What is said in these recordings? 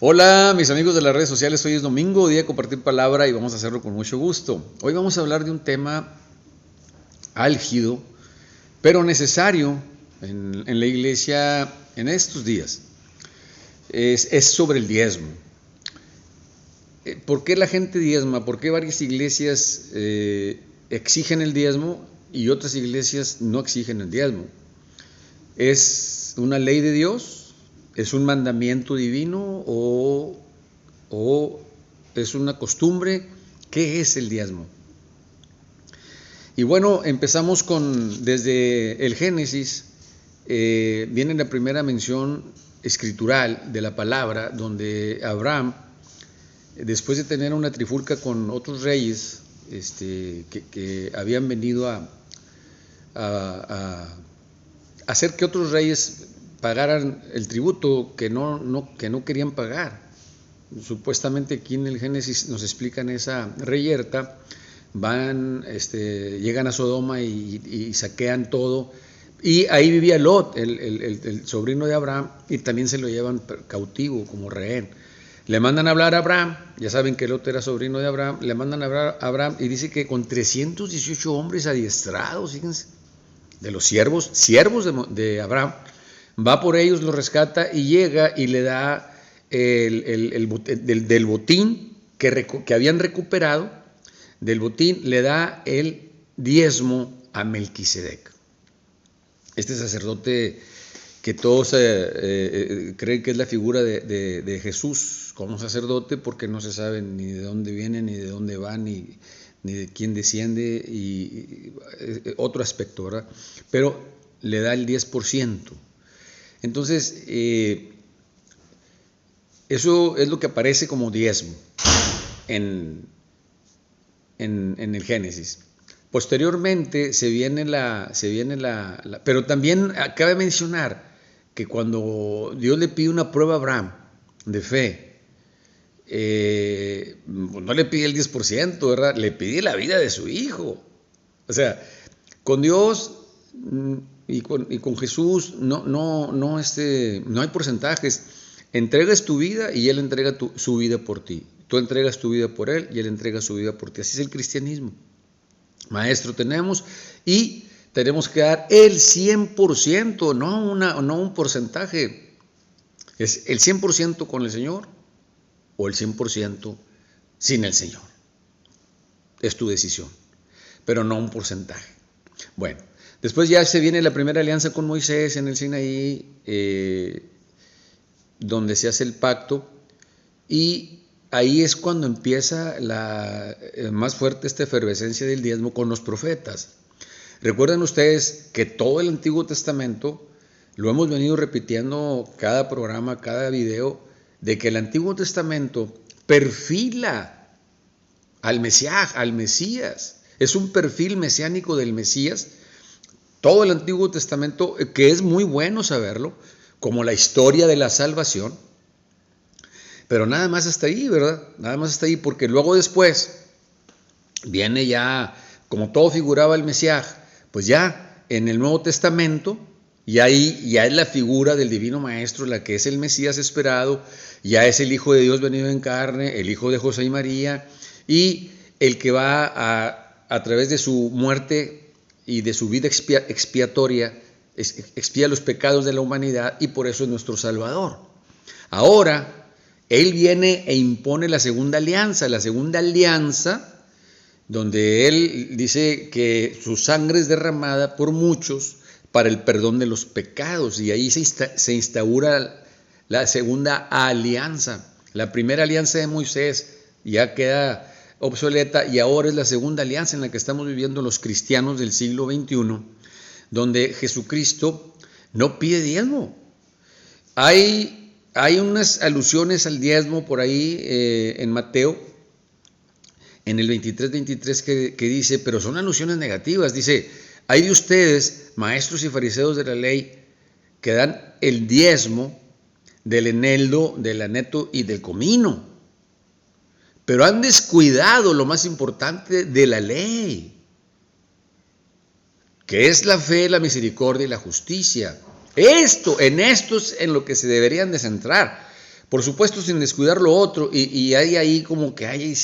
Hola mis amigos de las redes sociales, hoy es domingo, día de compartir palabra y vamos a hacerlo con mucho gusto. Hoy vamos a hablar de un tema álgido, pero necesario en la iglesia en estos días. Es sobre el diezmo. ¿Por qué la gente diezma? ¿Por qué varias iglesias exigen el diezmo y otras iglesias no exigen el diezmo? ¿Es una ley de Dios? ¿Es un mandamiento divino o es una costumbre? ¿Qué es el diezmo? Y bueno, empezamos desde el Génesis, viene la primera mención escritural de la palabra, donde Abraham, después de tener una trifulca con otros reyes que habían venido a hacer que otros reyes pagaran el tributo que no querían pagar. Supuestamente aquí en el Génesis nos explican esa reyerta, llegan a Sodoma y saquean todo, y ahí vivía Lot, el sobrino de Abraham, y también se lo llevan cautivo como rehén. Le mandan a hablar a Abraham, ya saben que Lot era sobrino de Abraham, le mandan a hablar a Abraham y dice que con 318 hombres adiestrados, fíjense, de los siervos de Abraham, va por ellos, los rescata y llega y le da del botín que habían recuperado, del botín le da el diezmo a Melquisedec. Este sacerdote que todos creen que es la figura de Jesús como sacerdote, porque no se sabe ni de dónde viene, ni de dónde va, ni de quién desciende, y otro aspecto, ¿verdad? Pero le da el 10%. Entonces, eso es lo que aparece como diezmo en el Génesis. Posteriormente se viene pero también cabe mencionar que cuando Dios le pide una prueba a Abraham de fe, no le pide el 10%, ¿verdad? Le pide la vida de su hijo. O sea, con Dios y con Jesús no hay porcentajes. Entregas tu vida y Él entrega su vida por ti. Tú entregas tu vida por Él y Él entrega su vida por ti. Así es el cristianismo. Maestro tenemos y tenemos que dar el 100%, no un porcentaje. Es el 100% con el Señor o el 100% sin el Señor. Es tu decisión, pero no un porcentaje. Bueno, después ya se viene la primera alianza con Moisés en el Sinaí, donde se hace el pacto, y ahí es cuando empieza más fuerte esta efervescencia del diezmo con los profetas. Recuerden ustedes que todo el Antiguo Testamento, lo hemos venido repitiendo cada programa, cada video, de que el Antiguo Testamento perfila al Mesías. Es un perfil mesiánico del Mesías. Todo el Antiguo Testamento, que es muy bueno saberlo, como la historia de la salvación, pero nada más hasta ahí, ¿verdad? Nada más hasta ahí, porque luego después viene ya, como todo figuraba el Mesías, pues ya en el Nuevo Testamento, y ahí ya es la figura del Divino Maestro, la que es el Mesías esperado, ya es el Hijo de Dios venido en carne, el Hijo de José y María, y el que va a través de su muerte y de su vida expiatoria, expía los pecados de la humanidad, y por eso es nuestro Salvador. Ahora, Él viene e impone la segunda alianza, donde Él dice que su sangre es derramada por muchos para el perdón de los pecados, y ahí se instaura la segunda alianza. La primera alianza de Moisés ya queda obsoleta, y ahora es la segunda alianza en la que estamos viviendo los cristianos del siglo XXI, donde Jesucristo no pide diezmo. Hay unas alusiones al diezmo por ahí en Mateo, en el 23 que dice, pero son alusiones negativas. Dice, hay de ustedes, maestros y fariseos de la ley, que dan el diezmo del eneldo, del aneto y del comino, pero han descuidado lo más importante de la ley, que es la fe, la misericordia y la justicia. En esto es en lo que se deberían de centrar, Por supuesto, sin descuidar lo otro, y hay ahí como que hay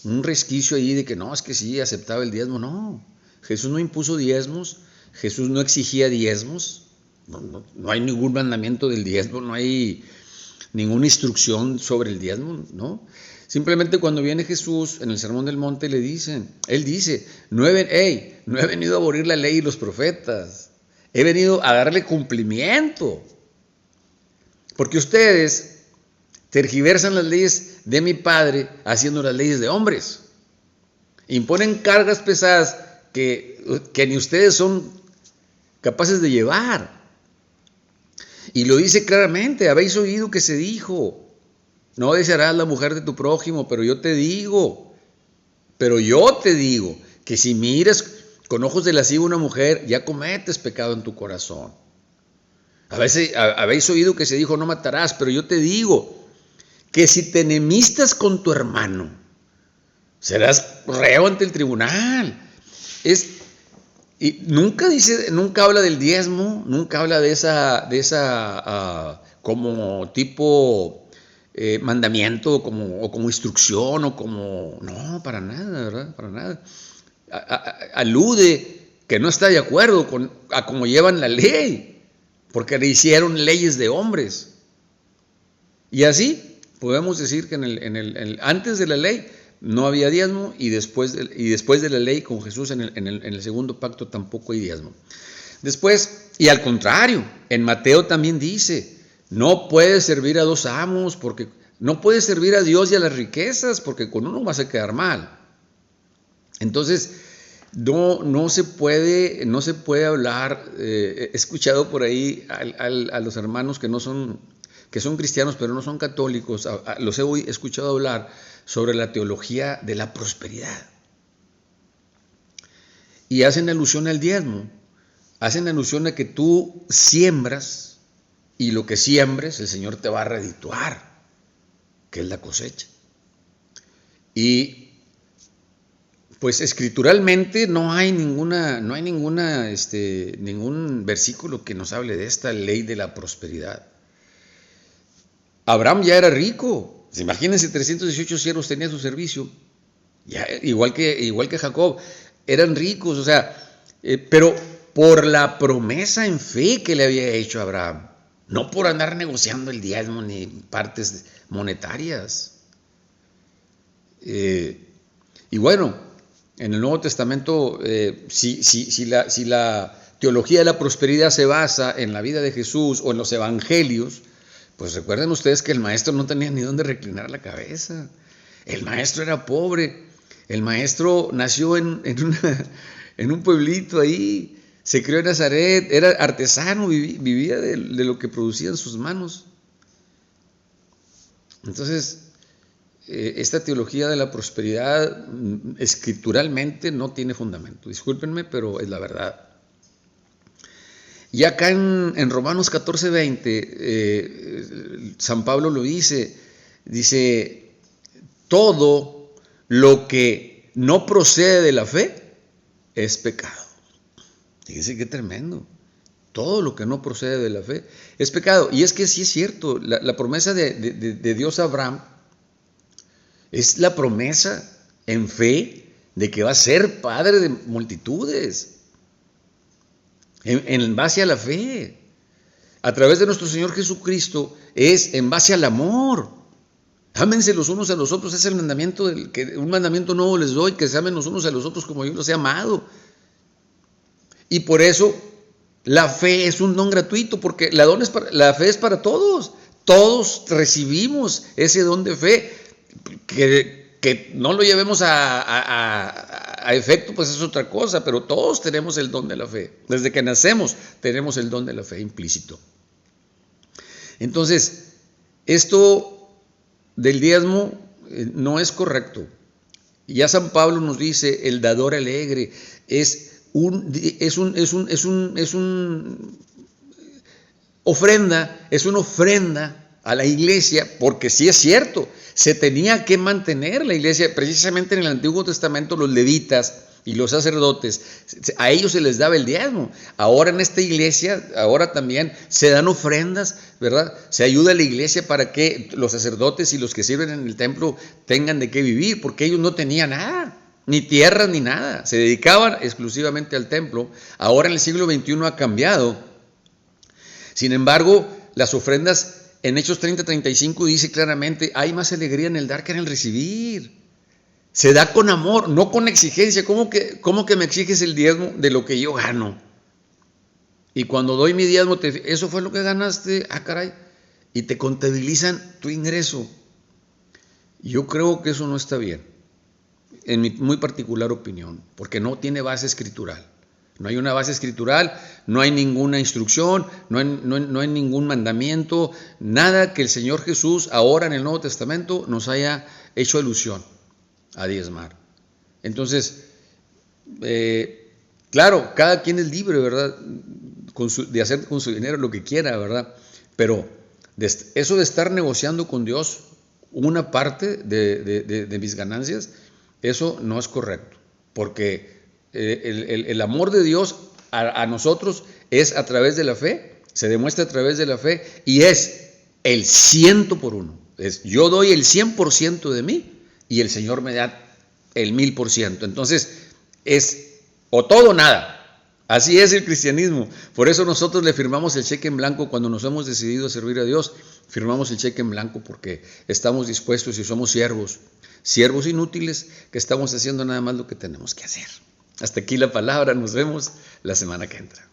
un resquicio ahí de que no, es que sí, aceptaba el diezmo. No, Jesús no impuso diezmos, Jesús no exigía diezmos, no hay ningún mandamiento del diezmo, no hay ninguna instrucción sobre el diezmo, ¿no? Simplemente cuando viene Jesús en el Sermón del Monte él dice, no he venido a abolir la ley y los profetas, he venido a darle cumplimiento. Porque ustedes tergiversan las leyes de mi Padre haciendo las leyes de hombres. Imponen cargas pesadas que ni ustedes son capaces de llevar. Y lo dice claramente, habéis oído que se dijo, no desearás la mujer de tu prójimo, pero yo te digo, que si miras con ojos de lascivo a una mujer, ya cometes pecado en tu corazón. Habéis oído que se dijo, no matarás, pero yo te digo que si te enemistas con tu hermano, serás reo ante el tribunal. Y nunca habla del diezmo, nunca habla de esa como tipo mandamiento o como instrucción no, para nada, ¿verdad? Para nada. Alude que no está de acuerdo a cómo llevan la ley, porque le hicieron leyes de hombres. Y así podemos decir que antes de la ley no había diezmo y después de la ley con Jesús en el segundo pacto tampoco hay diezmo. Después, y al contrario, en Mateo también dice, no puedes servir a dos amos, porque no puedes servir a Dios y a las riquezas, porque con uno vas a quedar mal. Entonces, no se puede hablar. He escuchado por ahí a los hermanos que son cristianos pero no son católicos, los he escuchado hablar sobre la teología de la prosperidad. Y hacen alusión al diezmo, hacen alusión a que tú siembras y lo que siembres el Señor te va a redituar, que es la cosecha. Y pues escrituralmente no hay ningún versículo que nos hable de esta ley de la prosperidad. Abraham ya era rico. Imagínense, 318 siervos tenía a su servicio. Ya, igual que Jacob, eran ricos, pero por la promesa en fe que le había hecho a Abraham, no por andar negociando el diezmo ni partes monetarias. Y bueno, en el Nuevo Testamento, si la teología de la prosperidad se basa en la vida de Jesús o en los evangelios, pues recuerden ustedes que el maestro no tenía ni dónde reclinar la cabeza. El maestro era pobre. El maestro nació en un pueblito ahí, se crió en Nazaret, era artesano, vivía de lo que producían sus manos. Entonces, esta teología de la prosperidad escrituralmente no tiene fundamento. Discúlpenme, pero es la verdad. Y acá en Romanos 14:20, San Pablo lo dice, todo lo que no procede de la fe es pecado. Fíjense qué tremendo. Todo lo que no procede de la fe es pecado. Y es que sí es cierto, la promesa de Dios a Abraham es la promesa en fe de que va a ser padre de multitudes. En base a la fe, a través de nuestro Señor Jesucristo, es en base al amor. Ámense los unos a los otros, es el mandamiento, un mandamiento nuevo les doy, que se amen los unos a los otros como yo los he amado. Y por eso la fe es un don gratuito, porque la fe es para todos. Todos recibimos ese don de fe, que no lo llevemos a efecto, pues es otra cosa, pero todos tenemos el don de la fe. Desde que nacemos tenemos el don de la fe implícito. Entonces, esto del diezmo no es correcto. Ya San Pablo nos dice, el dador alegre es una ofrenda a la iglesia, porque sí es cierto, se tenía que mantener la iglesia. Precisamente en el Antiguo Testamento los levitas y los sacerdotes, a ellos se les daba el diezmo. Ahora en esta iglesia, ahora también se dan ofrendas, ¿verdad? Se ayuda a la iglesia para que los sacerdotes y los que sirven en el templo tengan de qué vivir, porque ellos no tenían nada, ni tierras ni nada, se dedicaban exclusivamente al templo. Ahora en el siglo XXI ha cambiado. Sin embargo, las ofrendas en Hechos 30:35 dice claramente, hay más alegría en el dar que en el recibir. Se da con amor, no con exigencia. ¿Cómo que me exiges el diezmo de lo que yo gano? Y cuando doy mi diezmo, eso fue lo que ganaste, caray, y te contabilizan tu ingreso. Yo creo que eso no está bien, en mi muy particular opinión, porque no tiene base escritural. No hay una base escritural, no hay ninguna instrucción, no hay ningún mandamiento, nada que el Señor Jesús ahora en el Nuevo Testamento nos haya hecho alusión a diezmar. Entonces, claro, cada quien es libre, ¿verdad? De hacer con su dinero lo que quiera, ¿verdad? Pero eso de estar negociando con Dios una parte de mis ganancias, eso no es correcto, porque el amor de Dios a nosotros es a través de la fe, se demuestra a través de la fe, y es el 100 por uno. Yo doy el 100% de mí, y el Señor me da el 1000%. Entonces es o todo o nada. Así es el cristianismo. Por eso nosotros le firmamos el cheque en blanco cuando nos hemos decidido a servir a Dios. Firmamos el cheque en blanco porque estamos dispuestos y somos siervos inútiles que estamos haciendo nada más lo que tenemos que hacer. Hasta aquí la palabra. Nos vemos la semana que entra.